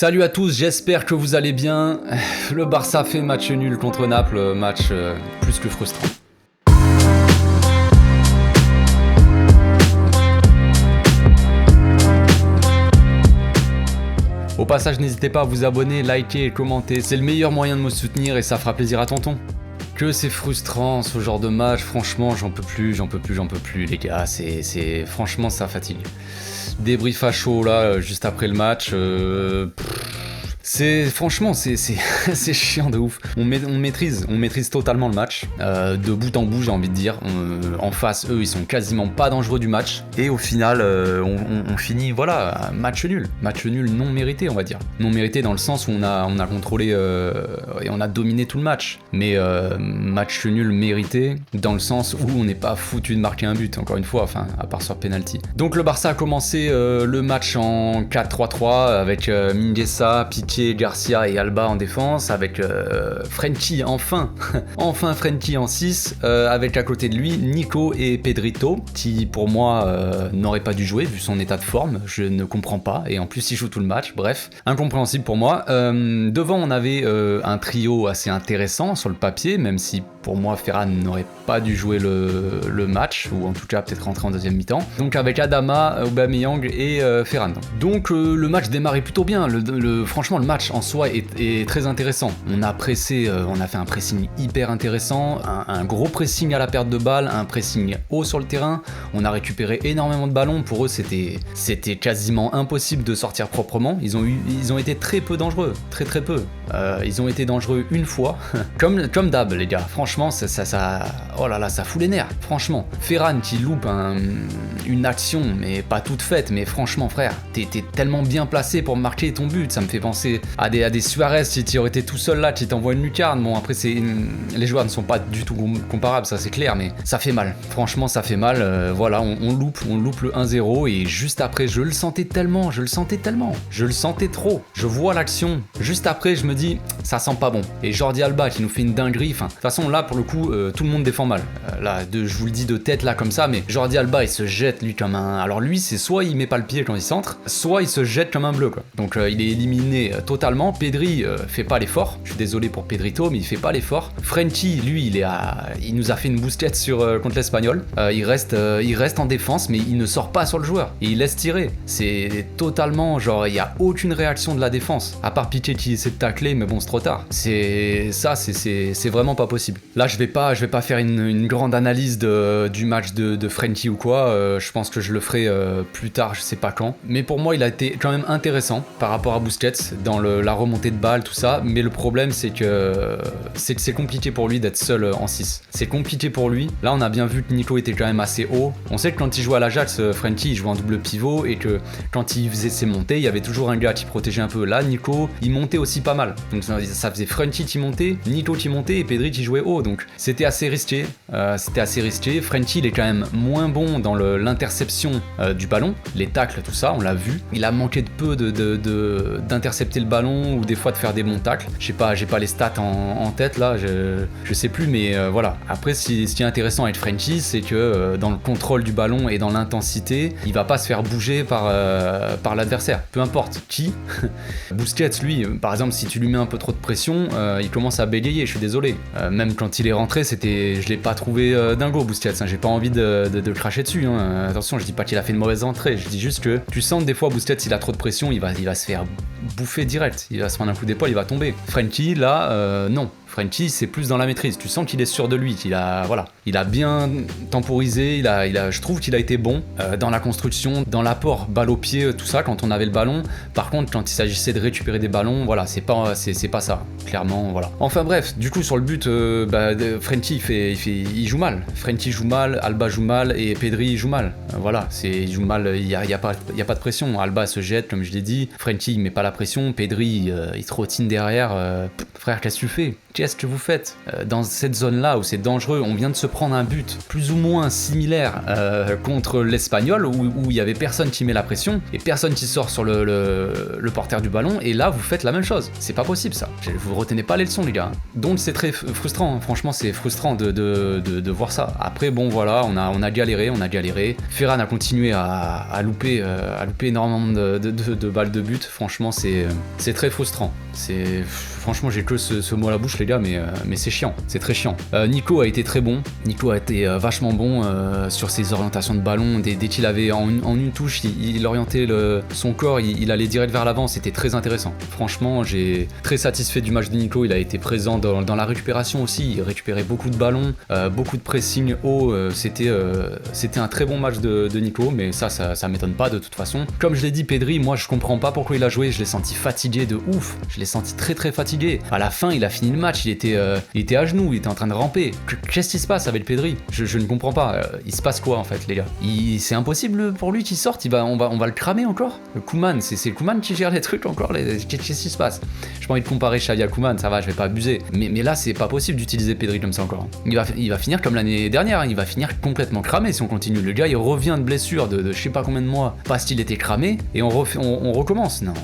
Salut à tous, j'espère que vous allez bien. Le Barça fait match nul contre Naples, match plus que frustrant. Au passage, n'hésitez pas à vous abonner, liker et commenter, c'est le meilleur moyen de me soutenir et ça fera plaisir à tonton. Que c'est frustrant ce genre de match, franchement j'en peux plus les gars, franchement ça fatigue. Débrief à chaud là, juste après le match, franchement c'est chiant de ouf. On maîtrise totalement le match, de bout en bout j'ai envie de dire. En face eux ils sont quasiment pas dangereux du match et au final on finit voilà match nul non mérité on va dire. Non mérité dans le sens où on a contrôlé et on a dominé tout le match, mais match nul mérité dans le sens où on n'est pas foutu de marquer un but encore une fois, enfin à part sur penalty. Donc le Barça a commencé le match en 4-3-3 avec Mingueza, Piqué, Garcia et Alba en défense, avec Frenkie enfin Frenkie en 6, avec à côté de lui Nico et Pedrito, qui pour moi n'aurait pas dû jouer vu son état de forme, je ne comprends pas, et en plus il joue tout le match, bref, incompréhensible pour moi. Devant on avait un trio assez intéressant sur le papier, même si pour moi Ferran n'aurait pas dû jouer le match, ou en tout cas peut-être rentrer en deuxième mi-temps, donc avec Adama, Aubameyang et Ferran. Donc le match démarrait plutôt bien, franchement le match en soi est très intéressant. On a pressé, on a fait un pressing hyper intéressant, un gros pressing à la perte de balle, un pressing haut sur le terrain, on a récupéré énormément de ballons, pour eux c'était quasiment impossible de sortir proprement, ils ont été très peu dangereux, très peu. Ils ont été dangereux une fois, comme d'hab les gars, franchement oh là là, ça fout les nerfs, franchement. Ferran qui loupe une action, mais pas toute faite, mais franchement frère, t'es tellement bien placé pour marquer ton but, ça me fait penser à des Suarez qui aurait été tout seul là, qui t'envoie une lucarne. Bon après les joueurs ne sont pas du tout comparables, ça c'est clair, mais ça fait mal, franchement ça fait mal, voilà, on loupe le 1-0 et juste après je le sentais trop, je vois l'action, juste après je me dis ça sent pas bon, et Jordi Alba qui nous fait une dinguerie, enfin de toute façon là pour le coup tout le monde défend mal, je vous le dis de tête là comme ça, mais Jordi Alba il se jette lui comme un, alors lui c'est soit il met pas le pied quand il centre, soit il se jette comme un bleu quoi, donc il est éliminé totalement. Pedri fait pas l'effort, je suis désolé pour Pedrito mais il fait pas l'effort. Frenkie lui il nous a fait une bousquette contre l'Espagnol, il reste en défense mais il ne sort pas sur le joueur et il laisse tirer, c'est totalement genre il y a aucune réaction de la défense à part Piqué qui essaie de tacler, mais bon c'est trop tard, c'est vraiment pas possible. Là je vais pas faire une grande analyse du match de Frenkie ou quoi, je pense que je le ferai plus tard, je sais pas quand, mais pour moi il a été quand même intéressant par rapport à Busquets dans la remontée de balle, tout ça, mais le problème c'est que c'est compliqué pour lui d'être seul en 6. C'est compliqué pour lui. Là on a bien vu que Nico était quand même assez haut. On sait que quand il jouait à l'Ajax, Frenkie il jouait en double pivot et que quand il faisait ses montées, il y avait toujours un gars qui protégeait un peu. Là Nico, il montait aussi pas mal. Donc ça faisait Frenkie qui montait, Nico qui montait et Pedri qui jouait haut. Donc c'était assez risqué. Frenkie il est quand même moins bon dans l'interception du ballon, les tacles, tout ça, on l'a vu. Il a manqué de peu d'intercepter le ballon ou des fois de faire des bons tacles. J'ai pas les stats en tête là, je sais plus, mais voilà. Après, ce qui est intéressant avec Frenkie, c'est que dans le contrôle du ballon et dans l'intensité, il va pas se faire bouger par l'adversaire, peu importe qui. Busquets, lui, par exemple, si tu lui mets un peu trop de pression, il commence à bégayer, je suis désolé. Même quand il est rentré, je l'ai pas trouvé dingo, Busquets, hein. J'ai pas envie de le cracher dessus, hein. Attention, je dis pas qu'il a fait une mauvaise entrée, je dis juste que tu sens que des fois Busquets, il a trop de pression, il va se faire bouffer direct, il va se prendre un coup d'épaule, il va tomber. Frenkie là, non. Frenkie c'est plus dans la maîtrise, tu sens qu'il est sûr de lui, il a bien temporisé, je trouve qu'il a été bon dans la construction, dans l'apport balle au pied, tout ça quand on avait le ballon. Par contre quand il s'agissait de récupérer des ballons, voilà, c'est pas ça, clairement, voilà. Enfin bref, du coup sur le but, Frenkie il joue mal, Frenkie joue mal, Alba joue mal et Pedri joue mal, voilà, il joue mal, il y a pas de pression, Alba se jette comme je l'ai dit, Frenkie il met pas la pression, Pedri il trottine derrière, frère qu'est-ce que tu fais? qu'est-ce que vous faites dans cette zone-là où c'est dangereux? On vient de se prendre un but plus ou moins similaire contre l'Espagnol où il y avait personne qui met la pression et personne qui sort sur le porteur du ballon, et là vous faites la même chose. C'est pas possible ça. Vous retenez pas les leçons les gars. Donc c'est très frustrant, hein. Franchement c'est frustrant de voir ça. Après bon voilà, on a galéré. Ferran a continué à louper énormément de balles de but. Franchement c'est très frustrant. Franchement j'ai que ce mot à la bouche les gars, mais c'est chiant, c'est très chiant. Nico a été très bon, Nico a été vachement bon sur ses orientations de ballon. Dès qu'il avait en une touche, il orientait son corps, il allait direct vers l'avant, c'était très intéressant. Franchement j'ai très satisfait du match de Nico, il a été présent dans la récupération aussi, il récupérait beaucoup de ballons, beaucoup de pressing haut, c'était un très bon match de Nico, mais ça m'étonne pas de toute façon. Comme je l'ai dit, Pedri, moi je comprends pas pourquoi il a joué, je l'ai senti fatigué de ouf, je l'ai senti très très fatigué. À la fin il a fini le match, il était à genoux, il était en train de ramper. Qu'est-ce qui se passe avec Pedri? Je ne comprends pas, il se passe quoi en fait les gars? C'est impossible pour lui qu'il sorte, on va le cramer encore. Koeman, c'est Koeman qui gère les trucs encore, qu'est-ce qui se passe? J'ai pas envie de comparer Xavi à Koeman, ça va, je vais pas abuser, mais là c'est pas possible d'utiliser Pedri comme ça encore. Il va finir comme l'année dernière, il va finir complètement cramé si on continue. Le gars il revient de blessure de je sais pas combien de mois parce qu'il était cramé et on recommence. Non.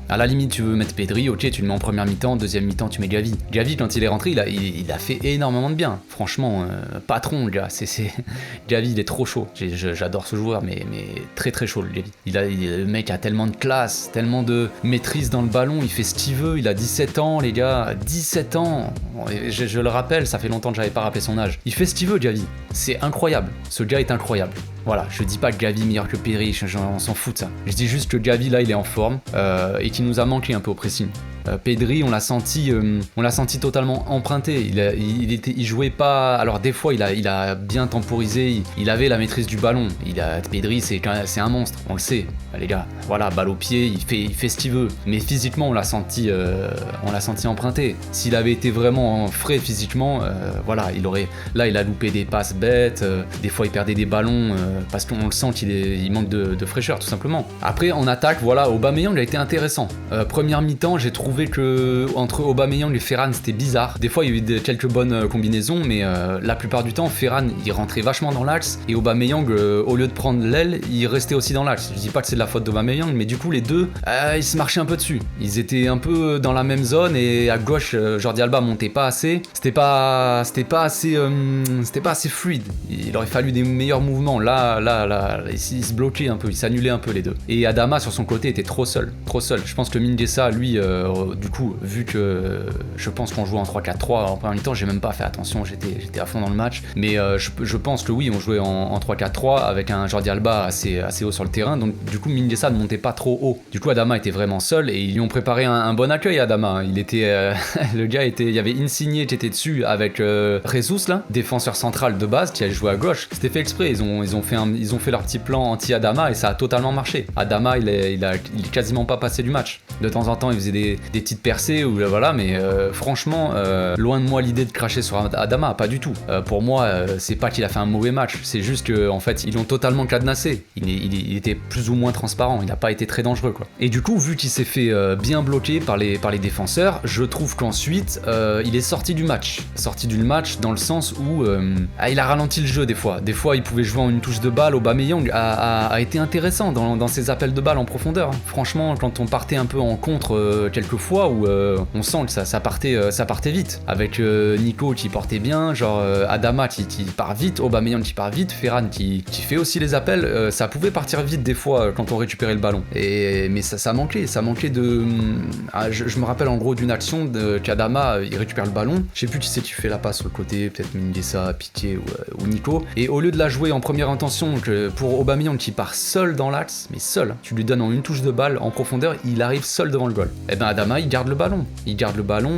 À la limite, tu veux mettre Pedri, ok, tu le mets en première mi-temps, deuxième mi-temps, tu mets Gavi. Gavi, quand il est rentré, il a fait énormément de bien. Franchement, patron, le gars. Gavi, il est trop chaud. J'adore ce joueur, mais très très chaud, le Gavi. Le mec a tellement de classe, tellement de maîtrise dans le ballon, il fait ce qu'il veut, il a 17 ans, les gars. 17 ans. Je le rappelle, ça fait longtemps que j'avais pas rappelé son âge. Il fait ce qu'il veut, Gavi. C'est incroyable. Ce gars est incroyable. Voilà, je dis pas que Gavi meilleur que Pedri, on s'en fout de ça. Je dis juste que Gavi là il est en forme et qu'il nous a manqué un peu au pressing. Pedri, on l'a senti totalement emprunté. Il jouait pas. Alors des fois, il a bien temporisé. Il avait la maîtrise du ballon. Pedri, c'est un monstre. On le sait, les gars. Voilà, balle au pied, il fait ce qu'il veut. Mais physiquement, on l'a senti emprunté. S'il avait été vraiment frais physiquement, voilà, il a loupé des passes bêtes. Des fois, il perdait des ballons parce qu'on le sent qu'il manque de fraîcheur, tout simplement. Après, en attaque, voilà, Aubameyang a été intéressant. Première mi-temps, j'ai trouvé que entre Aubameyang et Ferran c'était bizarre. Des fois il y a eu quelques bonnes combinaisons, mais la plupart du temps Ferran il rentrait vachement dans l'axe et Aubameyang au lieu de prendre l'aile il restait aussi dans l'axe. Je dis pas que c'est de la faute d'Aubameyang, mais du coup les deux ils se marchaient un peu dessus. Ils étaient un peu dans la même zone et à gauche Jordi Alba montait pas assez. C'était pas assez fluide. Il aurait fallu des meilleurs mouvements. Là il se bloquait un peu, il s'annulait un peu les deux. Et Adama sur son côté était trop seul. Je pense que Mingueza lui du coup, vu que je pense qu'on jouait en 3-4-3 en première mi-temps, j'ai même pas fait attention, j'étais à fond dans le match. Mais je pense que oui, on jouait en 3-4-3 avec un Jordi Alba assez haut sur le terrain. Donc du coup, Mingueza ne montait pas trop haut. Du coup, Adama était vraiment seul et ils lui ont préparé un bon accueil à Adama. Il était, le gars était, il y avait Insigne qui était dessus avec Jesus là, défenseur central de base qui allait jouer à gauche. C'était fait exprès. Ils ont fait leur petit plan anti-Adama et ça a totalement marché. Adama, il est quasiment pas passé du match. De temps en temps, il faisait des petites percées ou voilà, mais franchement loin de moi l'idée de cracher sur Adama, pas du tout. Pour moi c'est pas qu'il a fait un mauvais match, c'est juste que en fait ils l'ont totalement cadenassé. Il était plus ou moins transparent, il n'a pas été très dangereux quoi. Et du coup vu qu'il s'est fait bien bloquer par les défenseurs, je trouve qu'ensuite il est sorti du match dans le sens où il a ralenti le jeu des fois il pouvait jouer en une touche de balle. Aubameyang a été intéressant dans ses appels de balle en profondeur. Franchement quand on partait un peu en contre quelques fois où on sent que ça partait vite avec Nico qui portait bien, genre Adama qui part vite, Aubameyang qui part vite, Ferran qui fait aussi les appels, ça pouvait partir vite des fois quand on récupérait le ballon mais ça manquait de je me rappelle en gros d'une action qu'Adama il récupère le ballon, je sais plus qui c'est qui fait la passe sur le côté, peut-être Mingueza, Piqué ou Nico, et au lieu de la jouer en première intention pour Aubameyang qui part seul dans l'axe, mais seul, tu lui donnes en une touche de balle en profondeur, il arrive seul devant le goal. Et ben Adama il garde le ballon,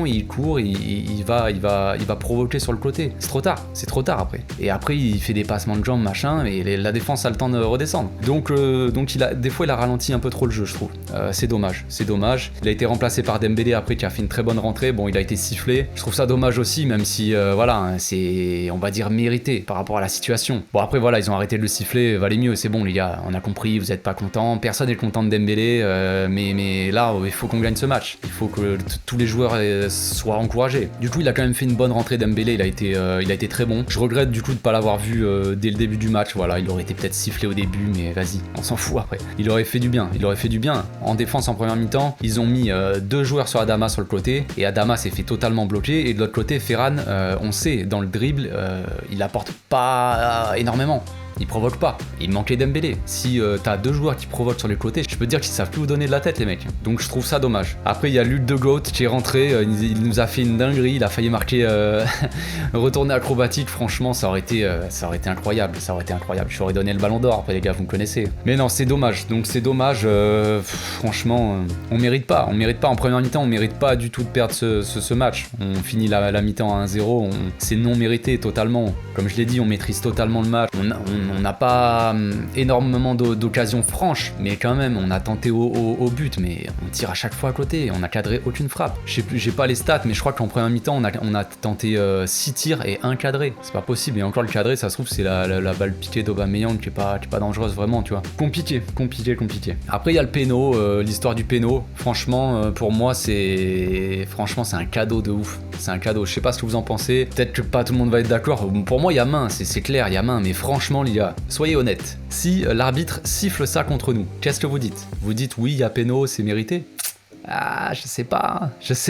il court, il va provoquer sur le côté. C'est trop tard après. Et après il fait des passements de jambes machin et la défense a le temps de redescendre. Donc des fois il a ralenti un peu trop le jeu je trouve. C'est dommage. Il a été remplacé par Dembélé après qui a fait une très bonne rentrée. Bon il a été sifflé. Je trouve ça dommage aussi même si voilà c'est on va dire mérité par rapport à la situation. Bon après voilà ils ont arrêté le sifflet valait mieux, c'est bon les gars, on a compris, vous êtes pas contents, personne n'est content de Dembélé, mais là il faut qu'on gagne ce match, il faut que tous les joueurs soient encouragés. Du coup il a quand même fait une bonne rentrée Dembélé, il a été très bon. Je regrette du coup de pas l'avoir vu dès le début du match, voilà, il aurait été peut-être sifflé au début, mais vas-y, on s'en fout après. Il aurait fait du bien. En défense en première mi-temps, ils ont mis 2 joueurs sur Adama sur le côté, et Adama s'est fait totalement bloquer, et de l'autre côté, Ferran, on sait, dans le dribble, il apporte pas énormément. Il provoque pas, il manquait Dembélé. Si t'as 2 joueurs qui provoquent sur les côtés, je peux te dire qu'ils savent plus où donner de la tête les mecs. Donc je trouve ça dommage. Après il y a Luc de Goat qui est rentré, il nous a fait une dinguerie, il a failli marquer retourner acrobatique, franchement ça aurait été incroyable, je aurais donné le ballon d'or après les gars, vous me connaissez. Mais non c'est dommage, donc c'est dommage, franchement on mérite pas en première mi-temps, on mérite pas du tout de perdre ce match. On finit la mi-temps à 1-0, c'est non mérité totalement. Comme je l'ai dit, on maîtrise totalement le match, on n'a pas énormément d'occasions franches, mais quand même, on a tenté au but, mais on tire à chaque fois à côté, on n'a cadré aucune frappe. J'ai pas les stats, mais je crois qu'en première mi-temps, on a tenté 6 tirs et 1 cadré. C'est pas possible, et encore le cadré, ça se trouve, c'est la balle piquée d'Aubameyang qui est pas dangereuse vraiment, tu vois. Compliqué. Après, il y a le péno, l'histoire du péno. Franchement, pour moi, c'est un cadeau de ouf. C'est un cadeau, je sais pas ce que vous en pensez. Peut-être que pas tout le monde va être d'accord. Pour moi, il y a main, c'est clair, il y a main, mais franchement, les gars, soyez honnêtes. Si l'arbitre siffle ça contre nous, qu'est-ce que vous dites? Vous dites oui, il y a péno, c'est mérité? Ah, je sais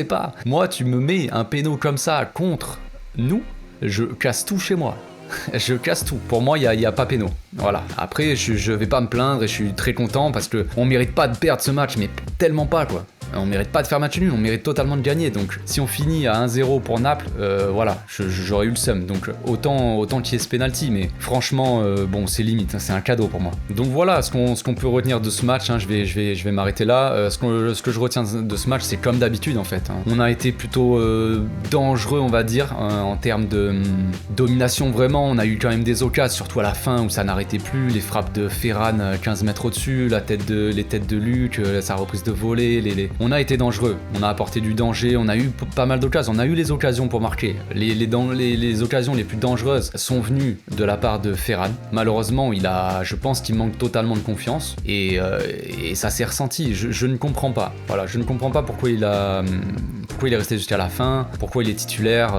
pas. Moi, tu me mets un péno comme ça contre nous, je casse tout chez moi. Je casse tout. Pour moi, il y a pas péno. Voilà. Après, je vais pas me plaindre et je suis très content parce que on mérite pas de perdre ce match, mais tellement pas quoi. On mérite pas de faire match nul, on mérite totalement de gagner. Donc si on finit à 1-0 pour Naples, voilà, j'aurais eu le seum. Donc autant qu'il y ait ce penalty, mais franchement, bon, c'est limite, hein, c'est un cadeau pour moi. Donc voilà ce qu'on peut retenir de ce match. Hein, je vais m'arrêter là. Ce que je retiens de ce match, c'est comme d'habitude en fait. Hein. On a été plutôt dangereux, on va dire, en termes de domination. Vraiment, on a eu quand même des occasions, surtout à la fin où ça n'arrêtait plus. Les frappes de Ferran 15 mètres au-dessus, les têtes de Luc, sa reprise de volée, on a été dangereux, on a apporté du danger, on a eu pas mal d'occasions, on a eu les occasions pour marquer. Les occasions les plus dangereuses sont venues de la part de Ferran. Malheureusement, je pense qu'il manque totalement de confiance et ça s'est ressenti. Je ne comprends pas. Voilà, je ne comprends pas pourquoi il est resté jusqu'à la fin, pourquoi il est titulaire.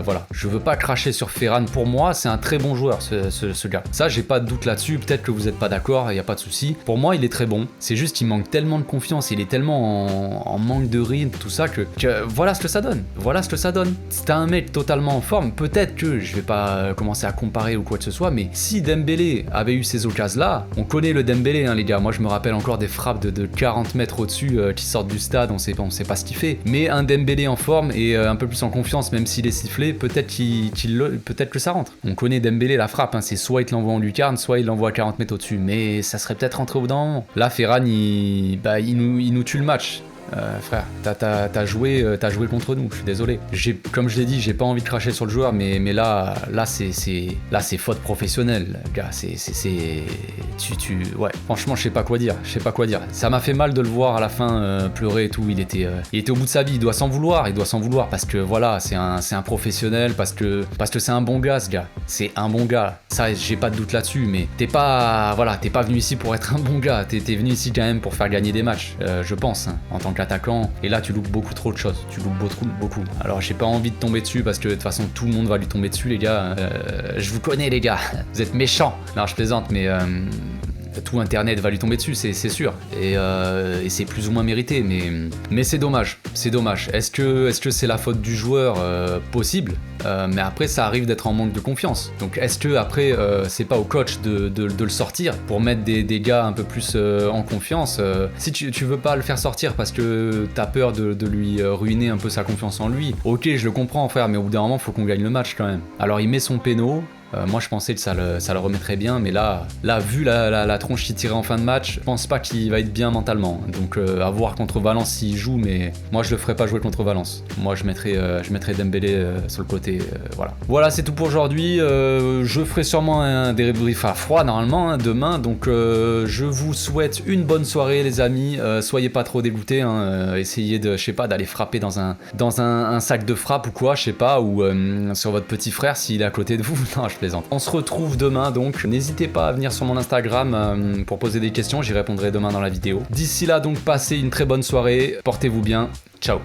Voilà, je veux pas cracher sur Ferran. Pour moi, c'est un très bon joueur, ce gars. Ça, j'ai pas de doute là-dessus. Peut-être que vous êtes pas d'accord, il y a pas de souci. Pour moi, il est très bon. C'est juste qu'il manque tellement de confiance, il est tellement en manque de rythme, tout ça, que voilà ce que ça donne. Si t'as un mec totalement en forme, peut-être que je vais pas commencer à comparer ou quoi que ce soit, mais si Dembélé avait eu ces occasions-là, on connaît le Dembélé, hein, les gars. Moi, je me rappelle encore des frappes de 40 mètres au-dessus qui sortent du stade, on sait pas ce qu'il fait. Mais un Dembélé en forme et un peu plus en confiance, même s'il est sifflé, peut-être que ça rentre. On connaît Dembélé, la frappe, hein, c'est soit il te l'envoie en lucarne, soit il l'envoie à 40 mètres au-dessus. Mais ça serait peut-être rentré au bout d'un moment. Là, Ferran, il nous tue le match. Frère, t'as joué contre nous, je suis désolé. Comme je l'ai dit, j'ai pas envie de cracher sur le joueur, mais là c'est faute professionnelle, gars. Ouais, franchement, je sais pas quoi dire. Ça m'a fait mal de le voir à la fin pleurer et tout. Il était au bout de sa vie. Il doit s'en vouloir parce que voilà, c'est un professionnel, parce que c'est un bon gars, ce gars. C'est un bon gars. Ça, j'ai pas de doute là-dessus. Mais t'es pas venu ici pour être un bon gars. T'es venu ici quand même pour faire gagner des matchs, je pense, hein, en tant qu'attaquant, et là tu loupes beaucoup trop de choses, beaucoup. Alors j'ai pas envie de tomber dessus parce que de toute façon tout le monde va lui tomber dessus, les gars. Je vous connais, les gars, vous êtes méchants. Non, je plaisante, mais tout internet va lui tomber dessus, c'est sûr, et c'est plus ou moins mérité, mais c'est dommage. Est-ce que c'est la faute du joueur? Possible, mais après ça arrive d'être en manque de confiance. Donc est-ce que après c'est pas au coach de le sortir pour mettre des gars un peu plus en confiance? Si tu veux pas le faire sortir parce que t'as peur de lui ruiner un peu sa confiance en lui, ok, je le comprends, frère, mais au bout d'un moment faut qu'on gagne le match quand même. Alors il met son péno. Moi je pensais que ça le remettrait bien, mais là vu la tronche qu'il tirait en fin de match, je pense pas qu'il va être bien mentalement. Donc à voir contre Valence s'il joue, mais moi je le ferai pas jouer contre Valence. Moi je mettrai Dembélé sur le côté, voilà. Voilà, c'est tout pour aujourd'hui. Je ferai sûrement un débrief à froid normalement, hein, demain, donc je vous souhaite une bonne soirée, les amis. Soyez pas trop dégoûtés, hein. Essayez d'aller frapper dans un sac de frappe ou quoi, je sais pas, ou sur votre petit frère s'il est à côté de vous. Non, je plaisante. On se retrouve demain donc, n'hésitez pas à venir sur mon Instagram pour poser des questions, j'y répondrai demain dans la vidéo. D'ici là donc, passez une très bonne soirée, portez-vous bien, ciao.